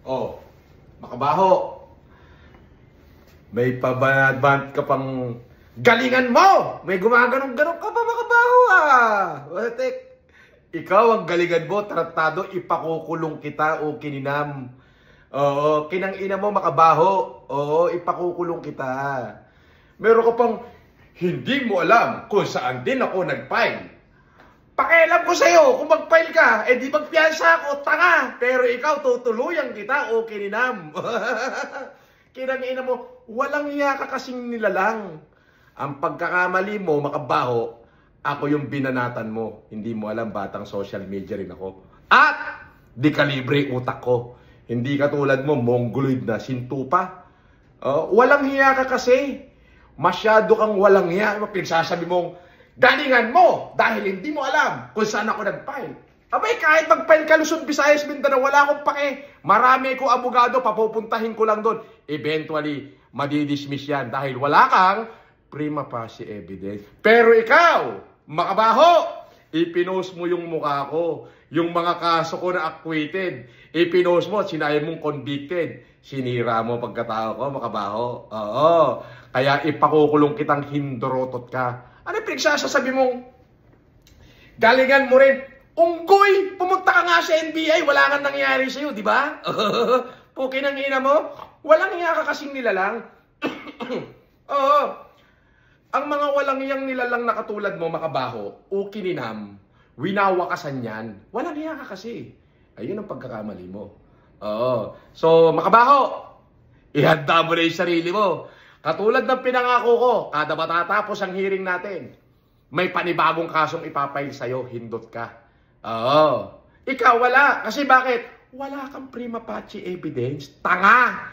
Oh, makabaho. May pabanat ka pang galingan mo. May gumaganong-ganong ka pa, makabaho ah. Watek. Ikaw ang galingan mo, tratado, ipakukulong kita o kininam. Oo, kinang-ina mo, makabaho. Oo, ipakukulong kita. Meron ka pang hindi mo alam kung saan din ako nag-file. Pakialam ko sa'yo, kung mag-file ka, di magpiyansa ako, tanga. Pero ikaw, tutuluyan kita o kininam. Kinang-ina mo, walang iya ka kasing nilalang. Ang pagkakamali mo, makabaho, ako yung binanatan mo. Hindi mo alam, batang social media rin ako. At di kalibre utak ko. Hindi katulad mo, mongoloid na sintupa. Walang hiya ka kasi. Masyado kang walang hiya. Pinagsasabi mong, galingan mo dahil hindi mo alam kung saan ako nag-file. Abay, kahit mag-file ka Luzon, Visayas, Mindanao, wala akong pake. Marami ko abogado, papupuntahin ko lang doon. Eventually, madidismiss yan dahil wala kang prima facie evidence. Pero ikaw, makabaho, ipinost mo yung mukha ko. Yung mga kaso ko na acquitted, ipinost mo, sinayin mong convicted. Sinira mo pagkatao ko, makabaho. Oo. Kaya ipakukulong kitang hindorotot ka. Ano yung pinagsasabi mong galingan mo rin? Unggoy! Pumunta ka nga sa NBI, wala kang nangyari sa'yo, di ba? Puki ng ina mo, walang iya ka kasing nilalang. Oo. Ang mga walang iyang nilalang na katulad mo, makabaho, o kininam, winawakasan yan. Walang iya ka kasi. Ayun ang pagkakamali mo. Oo. So, makabaho, ihanda mo na yung sarili mo. Katulad ng pinangako ko, kada matatapos ang hearing natin, may panibagong kasong ipapail sa'yo, hindot ka. Oo. Ikaw, wala. Kasi bakit? Wala kang prima facie evidence. Tanga!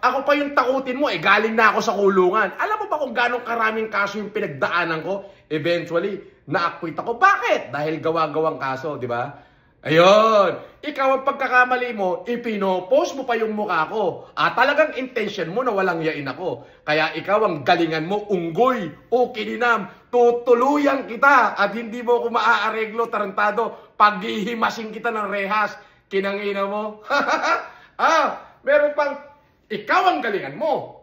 Ako pa yung takutin mo, galing na ako sa kulungan. Alam mo ba kung gano'ng karaming kaso yung pinagdaanan ko? Eventually, na-acquit ako. Bakit? Dahil gawa-gawang kaso, di ba? Ayun! Ikaw ang pagkakamali mo, ipinopost mo pa yung mukha ko. Talagang intention mo na walang yain ako. Kaya ikaw ang galingan mo, unggoy o kininam. Tutuluyan kita at hindi mo ako maaareglo, tarantado. Paghihimasing kita ng rehas, kinangina mo. Meron pang, ikaw ang galingan mo.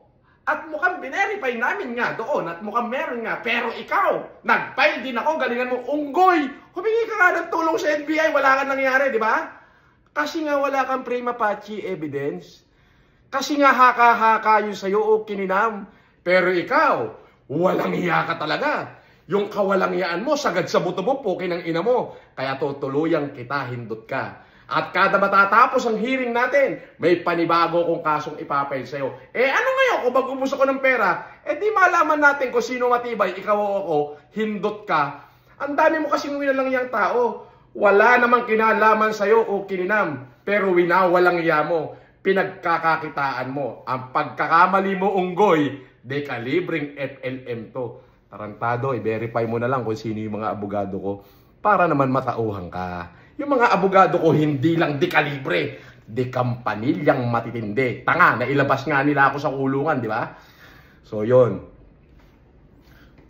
At mukhang binerify namin nga doon at mukhang meron nga. Pero ikaw, nag-file din ako, galingan mo, unggoy. Humingi ka nga ng tulong sa NBI, wala kang nangyari, di ba? Kasi nga wala kang prima facie evidence. Kasi nga haka-haka yun sa'yo o kininam. Pero ikaw, walang hiya ka talaga. Yung kawalang hiyaan mo, sagad sa buto mo, pukin ng ina mo. Kaya tutuluyang kita, hindot ka. At kada matatapos ang hearing natin, may panibago kong kasong ipapail sa'yo. Ano ngayon kung mag-ubos ako ng pera? Di malaman natin kung sino matibay, ikaw o ako, hindot ka. Ang dami mo kasing winalang yang tao. Wala namang kinalaman sa'yo o kininam. Pero winawalang iya mo. Pinagkakakitaan mo. Ang pagkakamali mo, unggoy, de kalibring FLM to. Tarantado, i-verify mo na lang kung sino yung mga abogado ko para naman matauhan ka. Yung mga abogado ko hindi lang de kalibre, de kampanilyang matitindi. Tanga, nailabas nga nila ako sa kulungan, di ba? So, yon.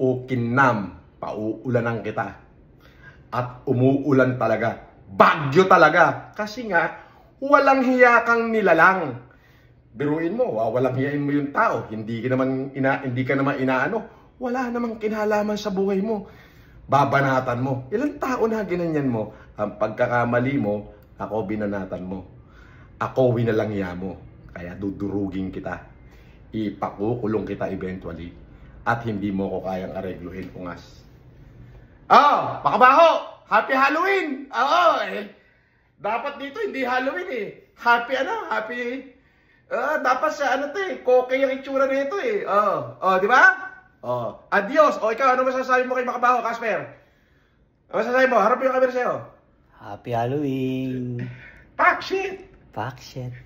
Ukinam, pauulanan kita. At umuulan talaga. Bagyo talaga. Kasi nga, walang hiya kang nilalang. Biruin mo, walang hiyain mo yung tao. Hindi ka naman inaano. Wala namang kinalaman sa buhay mo. Babanatan mo. Ilang tao na ginanyan mo? Ang pagkakamali mo, ako binanatan mo. Ako winalangya mo. Kaya dudurugin kita. Ipakukulong kita eventually. At hindi mo ko kayang aregluhin, ungas. Makabaho! Happy Halloween! Dapat dito hindi Halloween Happy Happy... dapat sa koke yung itsura nito di ba? Adios! Ikaw, ano masasabi mo kay Makabaho, Casper? Ano masasabi mo? Harap yung camera sa'yo. Happy Halloween! Fuck shit! Fuck shit!